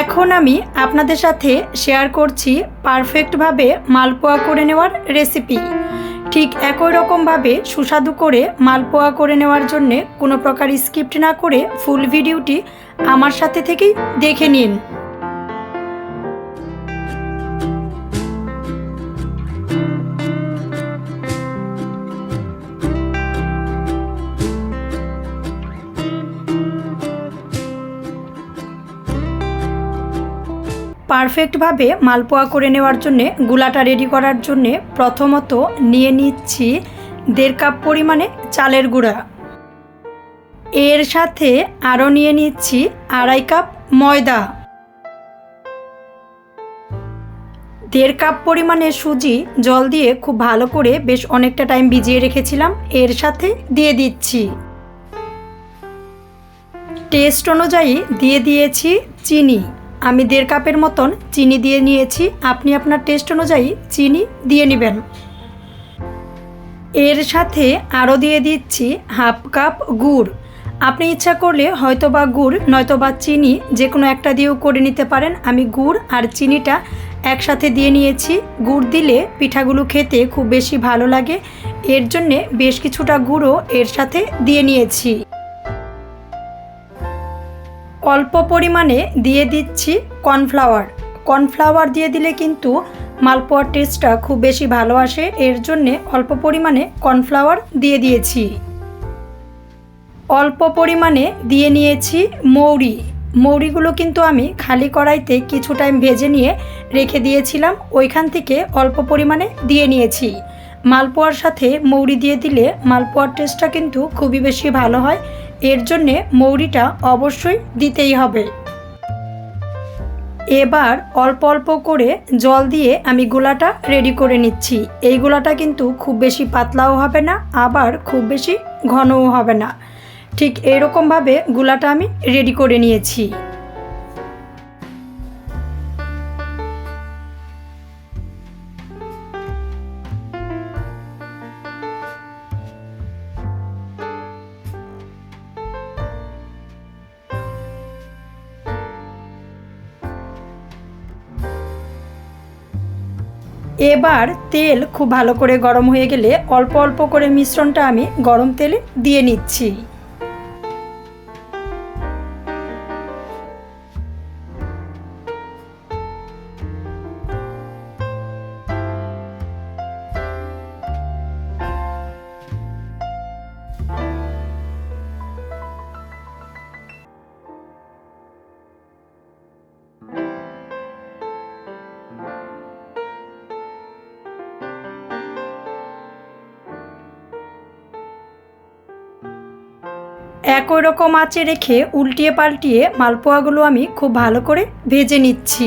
এখন আমি আপনাদের সাথে শেয়ার করছি পারফেক্টভাবে মালপোয়া করে নেওয়ার রেসিপি। ঠিক একই রকমভাবে সুস্বাদু করে মালপোয়া করে নেওয়ার জন্যে কোনো প্রকার স্কিপ্ট না করে ফুল ভিডিওটি আমার সাথে থেকেই দেখে নিন। পারফেক্টভাবে মালপোয়া করে নেওয়ার জন্যে গুলাটা রেডি করার জন্যে প্রথমত নিয়ে নিচ্ছি 1.5 কাপ পরিমাণে চালের গুঁড়া। এর সাথে আরও নিয়ে নিচ্ছি 2.5 কাপ ময়দা, 1.5 কাপ পরিমাণে সুজি জল দিয়ে খুব ভালো করে বেশ অনেকটা টাইম ভিজিয়ে রেখেছিলাম, এর সাথে দিয়ে দিচ্ছি। টেস্ট অনুযায়ী দিয়ে দিয়েছি চিনি। আমি 1.5 কাপের মতন চিনি দিয়ে নিয়েছি, আপনি আপনার টেস্ট অনুযায়ী চিনি দিয়ে নেবেন। এর সাথে আরও দিয়ে দিচ্ছি 1/2 কাপ গুড়। আপনি ইচ্ছা করলে হয়তোবা গুড় নয়তোবা চিনি যে কোনো একটা দিয়েও করে নিতে পারেন। আমি গুড় আর চিনিটা একসাথে দিয়ে নিয়েছি। গুড় দিলে পিঠাগুলো খেতে খুব বেশি ভালো লাগে, এর জন্যে বেশ কিছুটা গুঁড়ো এর সাথে দিয়ে নিয়েছি। অল্প পরিমাণে দিয়ে দিচ্ছি কর্নফ্লাওয়ার। কর্নফ্লাওয়ার দিয়ে দিলে কিন্তু মালপোয়ার টেস্টটা খুব বেশি ভালো আসে, এর জন্যে অল্প পরিমাণে কর্নফ্লাওয়ার দিয়ে দিয়েছি। অল্প পরিমাণে দিয়ে নিয়েছি মৌরি। মৌরিগুলো কিন্তু আমি খালি কড়াইতে কিছু টাইম ভেজে নিয়ে রেখে দিয়েছিলাম, ওইখান থেকে অল্প পরিমাণে দিয়ে নিয়েছি। মালপোয়ার সাথে মৌরি দিয়ে দিলে মালপোয়ার টেস্টটা কিন্তু খুবই বেশি ভালো হয়, এর জন্যে মৌরিটা অবশ্যই দিতেই হবে। এবার অল্প অল্প করে জল দিয়ে আমি গোলাটা রেডি করে নিচ্ছি। এই গোলাটা কিন্তু খুব বেশি পাতলাও হবে না, আবার খুব বেশি ঘনও হবে না। ঠিক এরকমভাবে গোলাটা আমি রেডি করে নিয়েছি। এবার তেল খুব ভালো করে গরম হয়ে গেলে অল্প অল্প করে মিশ্রণটা আমি গরম তেলে দিয়ে নিচ্ছি। একই রকম আঁচে রেখে উল্টিয়ে পাল্টিয়ে মালপোয়াগুলো আমি খুব ভালো করে ভেজে নিচ্ছি।